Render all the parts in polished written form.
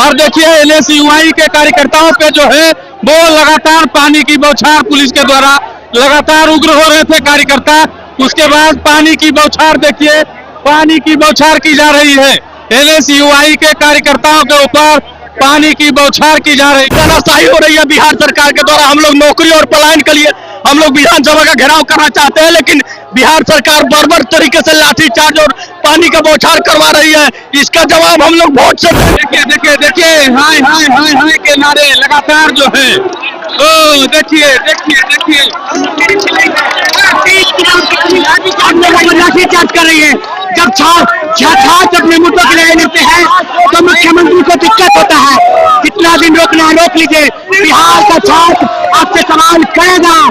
और देखिए एनएसयूआई के कार्यकर्ताओं पे जो है वो लगातार पानी की बौछार पुलिस के द्वारा लगातार उग्र हो रहे थे कार्यकर्ता। उसके बाद पानी की बौछार देखिए, पानी की बौछार की जा रही है एनएसयूआई के कार्यकर्ताओं के ऊपर पानी की बौछार की जा रही है। तानाशाही हो रही है बिहार सरकार के द्वारा। हम लोग नौकरी और पलायन के लिए हम लोग विधानसभा का घेराव करना चाहते हैं, लेकिन बिहार सरकार बर्बर तरीके से लाठीचार्ज और पानी का बौछार करवा रही है। इसका जवाब हम लोग वोट से देखिए देखिए देखिए हाय हाय हाय हाय के नारे लगातार जो है। ओ देखिए देखिए देखिए लाठीचार्ज कर रही है। जब छात्र अपने मुद्दों के लिए लेते हैं तो मुख्यमंत्री को दिक्कत होता है। कितना दिन रोकना है रोक लीजिए। बिहार का छात्र आपसे सवाल करेगा।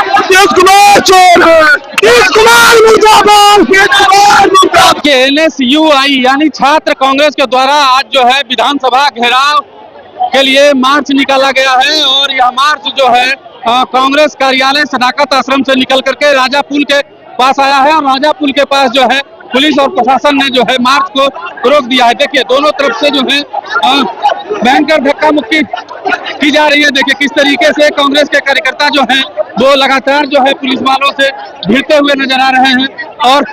नीतीश कुमार चोर है, नीतीश कुमार मुर्दाबाद। एनएसयूआई यानी छात्र कांग्रेस के द्वारा आज जो है विधानसभा घेराव के लिए मार्च निकाला गया है। और यह मार्च जो है कांग्रेस कार्यालय सदाकत आश्रम से निकल करके राजा पुल के पास आया है। और राजा पुल के पास जो है पुलिस और प्रशासन ने जो है मार्च को रोक दिया है। देखिए दोनों तरफ से जो है भयंकर धक्का मुक्की की जा रही है। देखिए किस तरीके से कांग्रेस के कार्यकर्ता जो हैं वो लगातार जो है पुलिस वालों से भिड़ते हुए नजर आ रहे हैं। और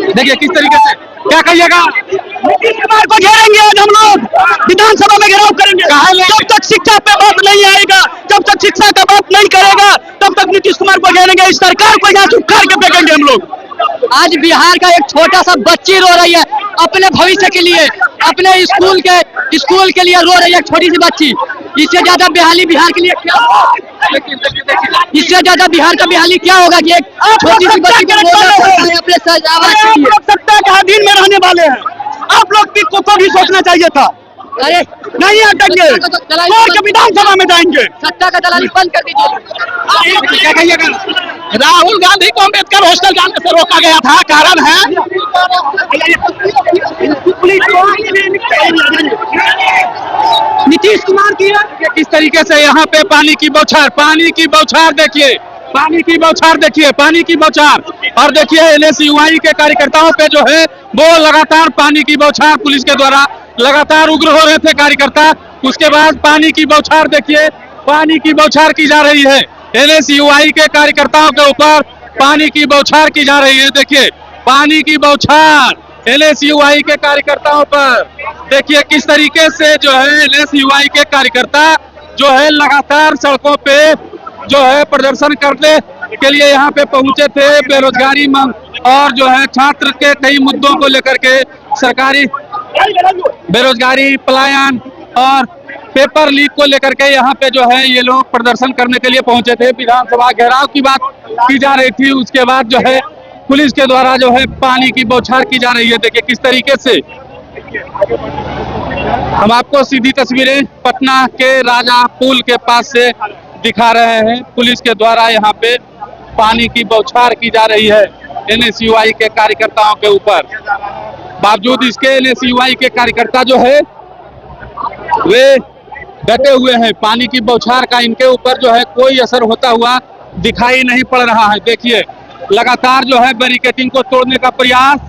देखिए किस तरीके से, क्या कहिएगा? नीतीश कुमार को घेरेंगे आज हम लोग, विधानसभा में घेराव करेंगे। जब तक शिक्षा पे बात नहीं आएगा, जब तक शिक्षा का बात नहीं करेगा, तब तक नीतीश कुमार को घेरेंगे। इस सरकार को यहाँ से उखाड़ के फेंकेंगे हम लोग। आज बिहार का एक छोटा सा बच्ची रो रही है अपने भविष्य के लिए, अपने स्कूल के लिए रो रही है। छोटी सी बच्ची, इससे ज्यादा बेहाली बिहार के लिए क्या, इससे ज्यादा बिहार का बेहाली क्या होगा कि एक छोटी सी बच्ची को अपने सत्ता के अधीन में रहने वाले हैं। आप लोग को भी सोचना चाहिए था। अरे नहीं हटेंगे, विधानसभा में जाएंगे। सत्ता का दलाली बंद कर दीजिए। क्या कहिएगा? राहुल गांधी को अम्बेडकर हॉस्टल जाने से रोका गया था, कारण है नीतीश कुमार की। किस तरीके से यहाँ पे पानी की बौछार देखिए, पानी की बौछार देखिए, पानी की बौछार। और देखिए एनएसयूआई के कार्यकर्ताओं पे जो है वो लगातार पानी की बौछार पुलिस के द्वारा लगातार उग्र हो रहे थे कार्यकर्ता। उसके बाद पानी की बौछार देखिए, पानी की बौछार की जा रही है एनएसयूआई के कार्यकर्ताओं के ऊपर पानी की बौछार की जा रही है। देखिए पानी की बौछार एनएसयूआई के कार्यकर्ताओं पर। देखिए किस तरीके से जो है एनएसयूआई के कार्यकर्ता जो है लगातार सड़कों पे जो है प्रदर्शन करने के लिए यहाँ पे पहुंचे थे। बेरोजगारी मांग और जो है छात्र के कई मुद्दों को लेकर के, सरकारी बेरोजगारी, पलायन और पेपर लीक को लेकर के यहाँ पे जो है ये लोग प्रदर्शन करने के लिए पहुंचे थे। विधानसभा घेराव की बात की जा रही थी। उसके बाद जो है पुलिस के द्वारा जो है पानी की बौछार की जा रही है। देखिए किस तरीके से हम आपको सीधी तस्वीरें पटना के राजा पुल के पास से दिखा रहे हैं। पुलिस के द्वारा यहाँ पे पानी की बौछार की जा रही है एनएसयूआई के कार्यकर्ताओं के ऊपर। बावजूद इसके एनएसयूआई के कार्यकर्ता जो है वे डटे हुए हैं। पानी की बौछार का इनके ऊपर जो है कोई असर होता हुआ दिखाई नहीं पड़ रहा है। देखिए लगातार जो है बैरिकेटिंग को तोड़ने का प्रयास,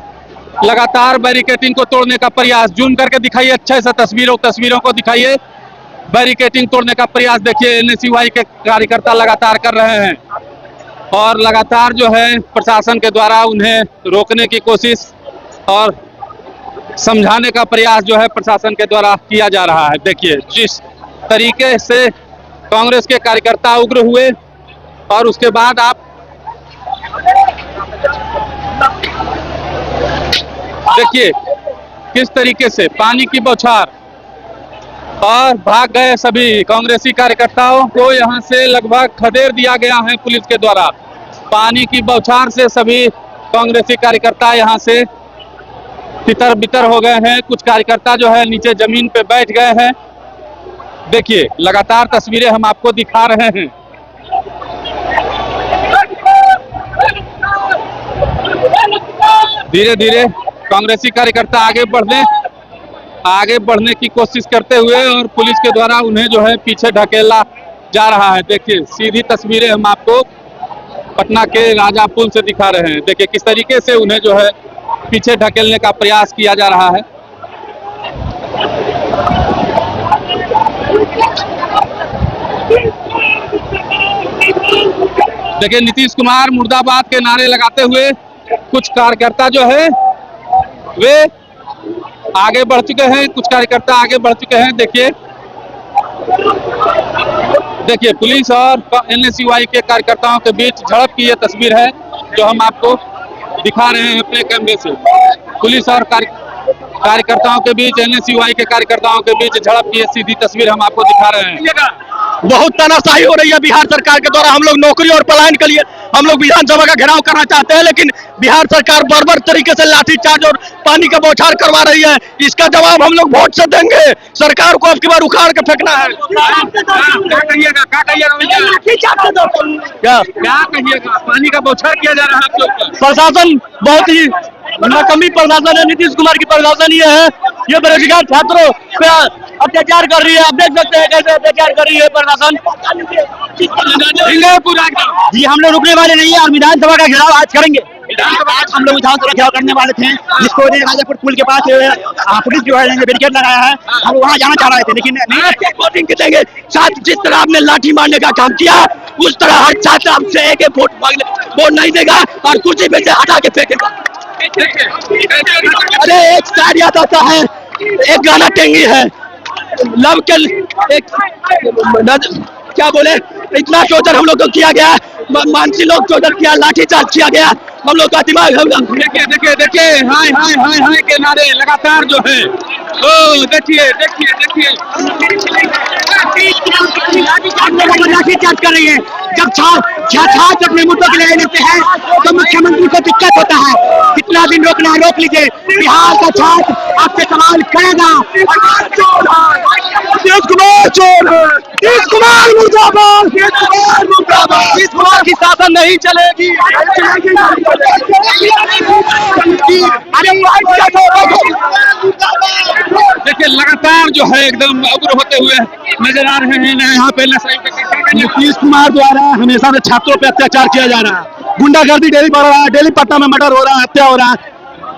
लगातार बैरिकेटिंग को तोड़ने का प्रयास। जूम करके दिखाइए अच्छे से तस्वीरों को दिखाइए। बैरिकेटिंग तोड़ने का प्रयास देखिए एनएसयूआई के कार्यकर्ता लगातार कर रहे हैं। और लगातार जो है प्रशासन के द्वारा उन्हें रोकने की कोशिश और समझाने का प्रयास जो है प्रशासन के द्वारा किया जा रहा है। देखिए जिस तरीके से कांग्रेस के कार्यकर्ता उग्र हुए और उसके बाद आप देखिए किस तरीके से पानी की बौछार और भाग गए सभी कांग्रेसी कार्यकर्ताओं को यहाँ से लगभग खदेड़ दिया गया है पुलिस के द्वारा। पानी की बौछार से सभी कांग्रेसी कार्यकर्ता यहाँ से तितर बितर हो गए हैं। कुछ कार्यकर्ता जो है नीचे जमीन पे बैठ गए हैं। देखिए लगातार तस्वीरें हम आपको दिखा रहे हैं। धीरे धीरे कांग्रेसी कार्यकर्ता आगे बढ़ने की कोशिश करते हुए और पुलिस के द्वारा उन्हें जो है पीछे ढकेला जा रहा है। देखिए सीधी तस्वीरें हम आपको पटना के राजा पुल से दिखा रहे हैं। देखिए किस तरीके से उन्हें जो है पीछे ढकेलने का प्रयास किया जा रहा है। देखिए नीतीश कुमार मुर्दाबाद के नारे लगाते हुए कुछ कार्यकर्ता जो है वे आगे बढ़ चुके हैं, कुछ कार्यकर्ता आगे बढ़ चुके हैं। देखिए पुलिस और एनएसयूआई के कार्यकर्ताओं के बीच झड़प की यह तस्वीर है जो हम आपको दिखा रहे हैं अपने कैमरे से। पुलिस और कार्यकर्ताओं के बीच, एनएसयूआई के कार्यकर्ताओं के बीच झड़प की यह सीधी तस्वीर हम आपको दिखा रहे हैं। बहुत तानाशाही हो रही है बिहार सरकार के द्वारा। हम लोग नौकरी और पलायन के लिए हम लोग विधानसभा का घेराव करना चाहते हैं, लेकिन बिहार सरकार बर्बर तरीके से लाठीचार्ज और पानी का बौछार करवा रही है। इसका जवाब हम लोग वोट से देंगे। सरकार को अब की बार उखाड़ के फेंकना है। क्या कहिएगा पानी का बौछार किया जा रहा है आपके ऊपर? प्रशासन बहुत ही नकमी प्रशासन है। नीतीश कुमार की प्रशासन ये है, ये बेरोजगार छात्रों पे अत्याचार कर रही है। आप देख सकते हैं कैसे अत्याचार कर रही है प्रशासन। जी हम लोग रुकने वाले नहीं है और विधानसभा का घेराव आज करेंगे। आज हम लोग विधानसभा घेराव करने वाले थे, जिसको राजापुर पुल के पास पुलिस जो है बैरिकेड लगाया है। हम वहाँ जाना चाह रहे थे, लेकिन वोटिंग के देंगे। साथ जिस तरह आपने लाठी मारने का काम किया, उस तरह हर छात्र आपसे एक वोट नहीं देगा और कुर्सी पे से हटा के फेंकेगा। अरे एक शायर याद आता है, एक गाना टेंगी है, लव के एक क्या बोले, इतना शोषण हम लोग को किया गया, मानसी लोग शोषण किया, लाठीचार्ज किया गया, हम लोग का दिमाग देखिए हाय हाय हाय हाय के नारे लगातार जो है। ओ देखिए लाठीचार्ज कर रही है। जब छात्र अपने मुद्दों के लिए लेते हैं तो मुख्यमंत्री को दिक्कत होता है। कितना दिन रोकना है रोक लीजिए। बिहार का छात्र आपसे सवाल करेगा। नीतीश कुमार चोर है, नीतीश कुमार मुर्दाबाद, नीतीश कुमार की शासन नहीं चलेगी। देखिए लगातार जो है एकदम उग्र होते हुए नजर आ रहे हैं यहाँ पे। नीतीश कुमार द्वारा हमेशा से छात्रों पे अत्याचार किया जा रहा है। गुंडागर्दी डेली बढ़ रहा है, डेली पटना में मर्डर हो रहा है, हत्या हो रहा है।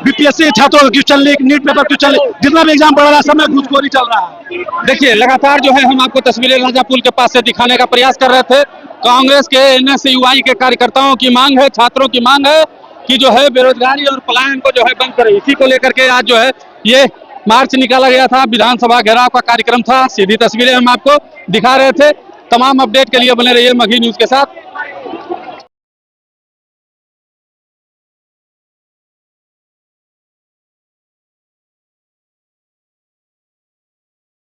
बीपीएससी छात्रों का question leak, NEET paper question leak, जितना भी एग्जाम पढ़ रहा है सब में घूसखोरी चल रहा है। देखिए लगातार जो है हम आपको तस्वीरें राजा पुल के पास से दिखाने का प्रयास कर रहे थे। कांग्रेस के एनएसयूआई के कार्यकर्ताओं की मांग है, छात्रों की मांग है कि जो है बेरोजगारी और पलायन को जो है बंद करे। इसी को लेकर के आज जो है ये मार्च निकाला गया था, विधानसभा घेराव का कार्यक्रम था। सीधी तस्वीरें हम आपको दिखा रहे थे। तमाम अपडेट के लिए बने रहिए मगही न्यूज के साथ।